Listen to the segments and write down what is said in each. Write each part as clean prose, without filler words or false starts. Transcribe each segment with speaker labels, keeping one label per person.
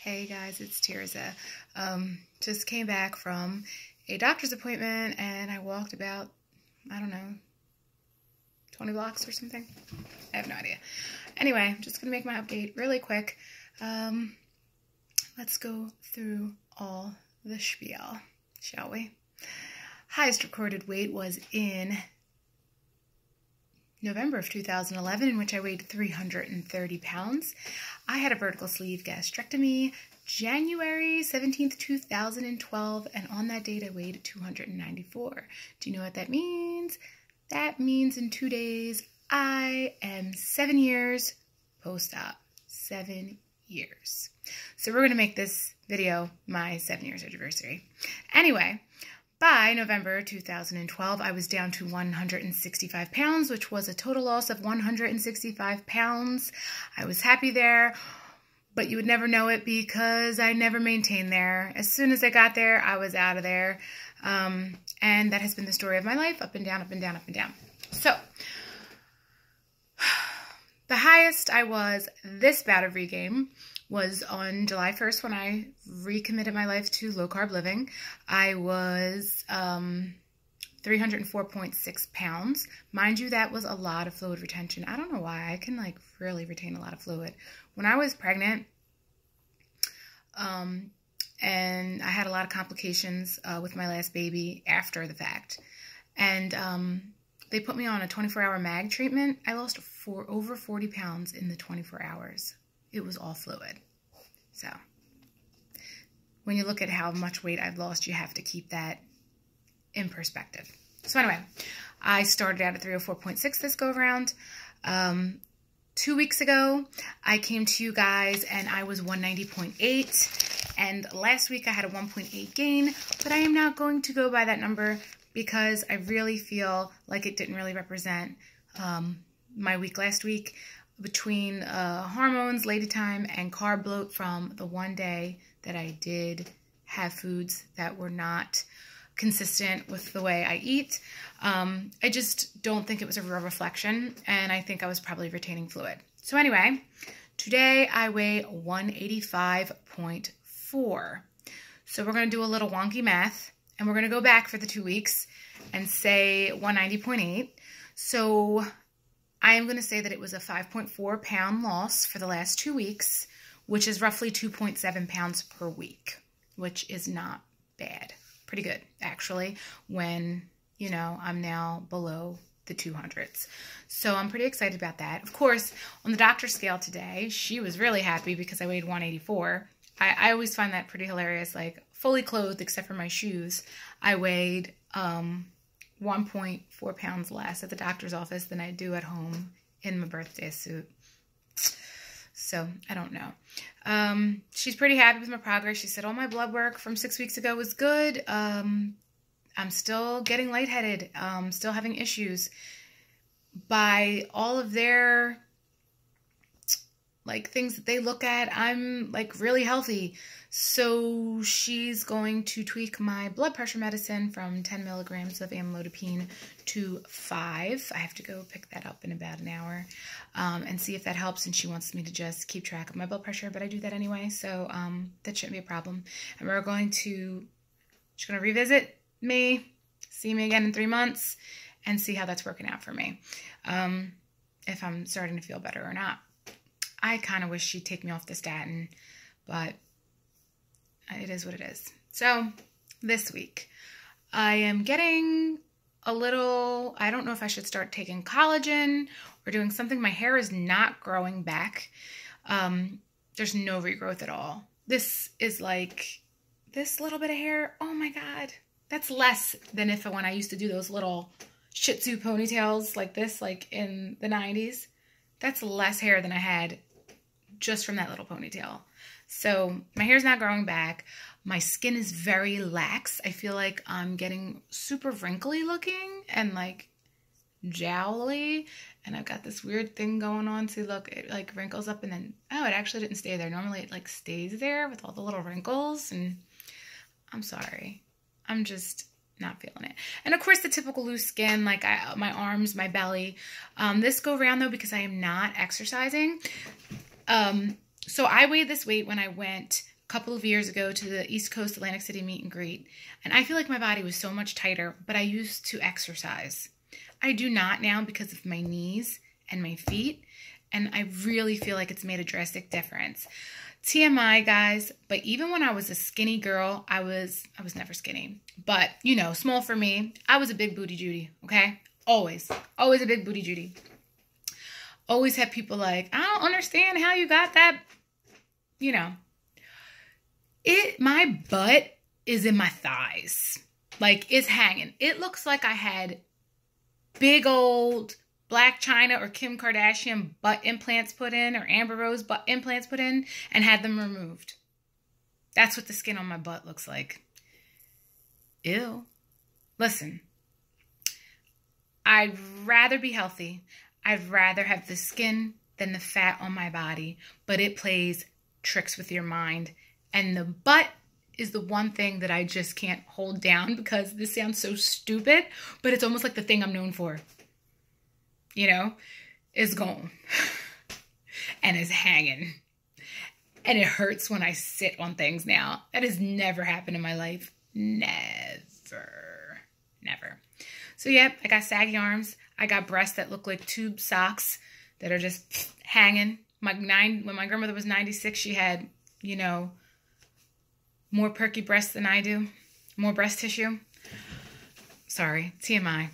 Speaker 1: Hey guys, it's Tirza. Just came back from a doctor's appointment and I walked about, I don't know, 20 blocks or something. I have no idea. Anyway, I'm just going to make my update really quick. Let's go through all the spiel, shall we? Highest recorded weight was in November of 2011, in which I weighed 330 pounds. I had a vertical sleeve gastrectomy January 17th, 2012, and on that date I weighed 294. Do you know what that means? That means in 2 days I am 7 years post-op. 7 years. So we're going to make this video my 7 years anniversary. Anyway, by November 2012, I was down to 165 pounds, which was a total loss of 165 pounds. I was happy there, but you would never know it because I never maintained there. As soon as I got there, I was out of there. And that has been the story of my life, up and down, up and down, up and down. So, the highest I was this bout of regain was on July 1st when I recommitted my life to low-carb living. I was 304.6 pounds. Mind you, that was a lot of fluid retention. I don't know why. I can, like, really retain a lot of fluid. When I was pregnant, and I had a lot of complications with my last baby after the fact, and they put me on a 24-hour MAG treatment. I lost over 40 pounds in the 24 hours. It was all fluid. So when you look at how much weight I've lost, you have to keep that in perspective. So anyway, I started out at 304.6 this go around. 2 weeks ago, I came to you guys and I was 190.8. And last week I had a 1.8 gain, but I am not going to go by that number because I really feel like it didn't really represent my week last week. Between hormones, lady time, and carb bloat from the one day that I did have foods that were not consistent with the way I eat. I just don't think it was a real reflection, and I think I was probably retaining fluid. So anyway, today I weigh 185.4. So we're going to do a little wonky math, and we're going to go back for the 2 weeks and say 190.8. So I am going to say that it was a 5.4 pound loss for the last 2 weeks, which is roughly 2.7 pounds per week, which is not bad. Pretty good, actually, when, you know, I'm now below the 200s. So I'm pretty excited about that. Of course, on the doctor scale today, she was really happy because I weighed 184. I always find that pretty hilarious, like fully clothed except for my shoes. I weighed 1.4 pounds less at the doctor's office than I do at home in my birthday suit. So, I don't know. She's pretty happy with my progress. She said all my blood work from 6 weeks ago was good. I'm still getting lightheaded. Still having issues. By all of their, like, things that they look at, I'm, like, really healthy. So she's going to tweak my blood pressure medicine from 10 milligrams of amlodipine to 5. I have to go pick that up in about an hour and see if that helps. And she wants me to just keep track of my blood pressure, but I do that anyway. So that shouldn't be a problem. And she's going to revisit me, see me again in 3 months, and see how that's working out for me. If I'm starting to feel better or not. I kind of wish she'd take me off the statin, but it is what it is. So, this week, I am getting a little, I don't know if I should start taking collagen or doing something. My hair is not growing back. There's no regrowth at all. This is like, this little bit of hair, oh my God. That's less than when I used to do those little Shih Tzu ponytails like this, like in the 90s. That's less hair than I had just from that little ponytail. So my hair's not growing back. My skin is very lax. I feel like I'm getting super wrinkly looking and like jowly. And I've got this weird thing going on. See, look, it like wrinkles up and then, oh, it actually didn't stay there. Normally it like stays there with all the little wrinkles. And I'm sorry. I'm just not feeling it. And of course the typical loose skin, like my arms, my belly. This go round though, because I am not exercising. So I weighed this weight when I went couple of years ago to the East Coast Atlantic City meet and greet, and I feel like my body was so much tighter, but I used to exercise. I do not now because of my knees and my feet, and I really feel like it's made a drastic difference. TMI, guys, but even when I was a skinny girl, I was never skinny, but you know, small for me, I was a big booty Judy, okay? Always a big booty Judy. Always had people like, I don't understand how you got that, you know. My butt is in my thighs. Like, it's hanging. It looks like I had big old Black China or Kim Kardashian butt implants put in, or Amber Rose butt implants put in, and had them removed. That's what the skin on my butt looks like. Ew. Listen, I'd rather be healthy. I'd rather have the skin than the fat on my body, but it plays tricks with your mind. And the butt is the one thing that I just can't hold down, because this sounds so stupid, but it's almost like the thing I'm known for. You know, is gone and is hanging. And it hurts when I sit on things now. That has never happened in my life. Never. So, yep, I got saggy arms. I got breasts that look like tube socks that are just hanging. When my grandmother was 96, she had, you know, more perky breasts than I do. More breast tissue. Sorry, TMI.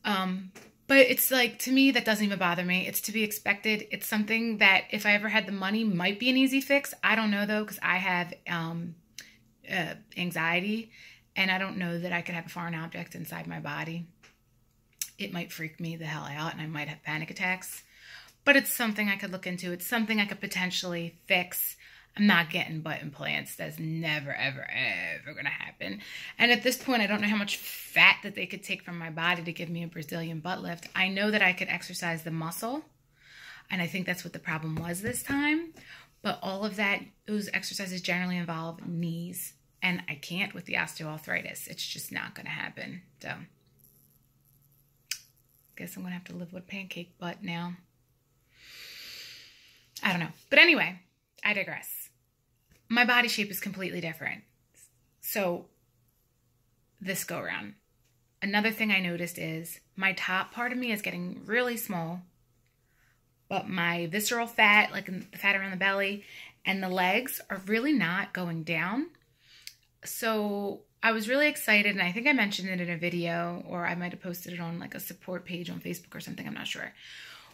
Speaker 1: But it's like, to me, that doesn't even bother me. It's to be expected. It's something that if I ever had the money might be an easy fix. I don't know, though, because I have anxiety, and I don't know that I could have a foreign object inside my body. It might freak me the hell out, and I might have panic attacks. But it's something I could look into. It's something I could potentially fix. I'm not getting butt implants. That's never, ever, ever going to happen. And at this point, I don't know how much fat that they could take from my body to give me a Brazilian butt lift. I know that I could exercise the muscle, and I think that's what the problem was this time. But all of that, those exercises generally involve knees, and I can't with the osteoarthritis. It's just not going to happen. So, guess I'm going to have to live with pancake butt now. I don't know. But anyway, I digress. My body shape is completely different. So this go around. Another thing I noticed is my top part of me is getting really small, but my visceral fat, like the fat around the belly and the legs, are really not going down. So I was really excited, and I think I mentioned it in a video, or I might have posted it on like a support page on Facebook or something, I'm not sure,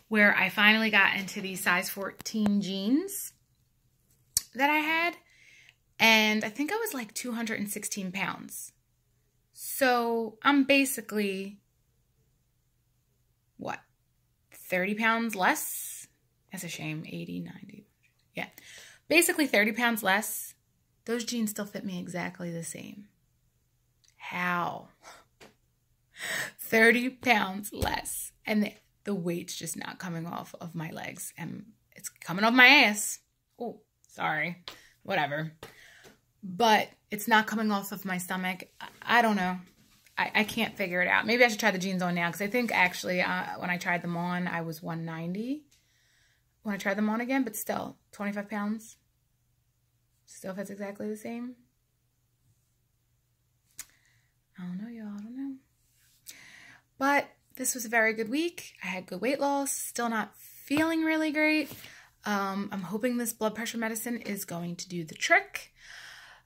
Speaker 1: where I finally got into these size 14 jeans that I had, and I think I was like 216 pounds. So I'm basically, what, 30 pounds less? That's a shame, 80, 90, yeah. Basically 30 pounds less. Those jeans still fit me exactly the same. How? 30 pounds less. And the weight's just not coming off of my legs, and it's coming off my ass. Oh, sorry, whatever. But it's not coming off of my stomach. I don't know. I can't figure it out. Maybe I should try the jeans on now, because I think actually when I tried them on, I was 190 when I tried them on again, but still 25 pounds. Still fits exactly the same. I don't know, y'all. I don't know. But this was a very good week. I had good weight loss. Still not feeling really great. I'm hoping this blood pressure medicine is going to do the trick.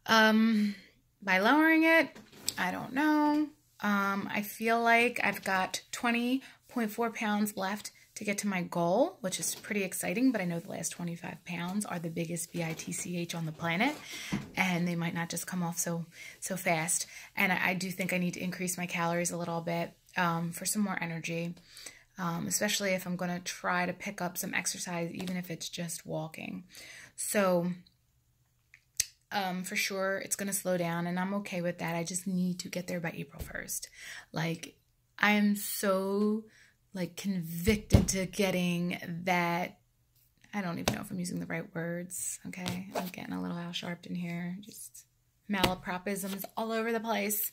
Speaker 1: By lowering it, I don't know. I feel like I've got 20.4 pounds left to get to my goal, which is pretty exciting, but I know the last 25 pounds are the biggest BITCH on the planet, and they might not just come off so fast. And I do think I need to increase my calories a little bit for some more energy, especially if I'm going to try to pick up some exercise, even if it's just walking. So for sure, it's going to slow down, and I'm okay with that. I just need to get there by April 1st. Like, I am so, like, convicted to getting that. I don't even know if I'm using the right words, okay? I'm getting a little Al Sharpton here. Just malapropisms all over the place.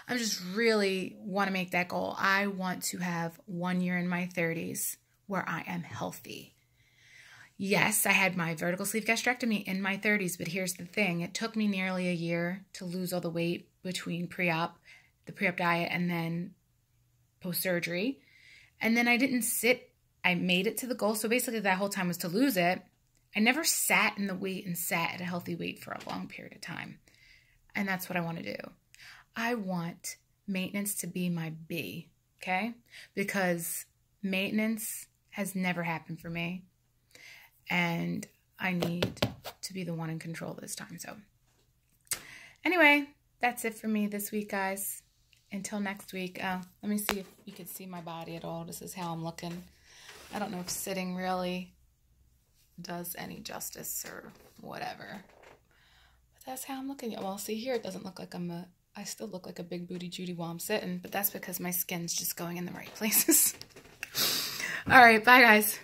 Speaker 1: I just really want to make that goal. I want to have 1 year in my 30s where I am healthy. Yes, I had my vertical sleeve gastrectomy in my 30s, but here's the thing. It took me nearly a year to lose all the weight between the pre-op diet, and then post-surgery. And then I didn't sit. I made it to the goal. So basically that whole time was to lose it. I never sat in the weight and sat at a healthy weight for a long period of time. And that's what I want to do. I want maintenance to be my B, okay? Because maintenance has never happened for me. And I need to be the one in control this time. So anyway, that's it for me this week, guys. Until next week. Let me see if you can see my body at all. This is how I'm looking. I don't know if sitting really does any justice or whatever. But that's how I'm looking. Well, see here, it doesn't look like I still look like a big booty Judy while I'm sitting, but that's because my skin's just going in the right places. All right, bye guys.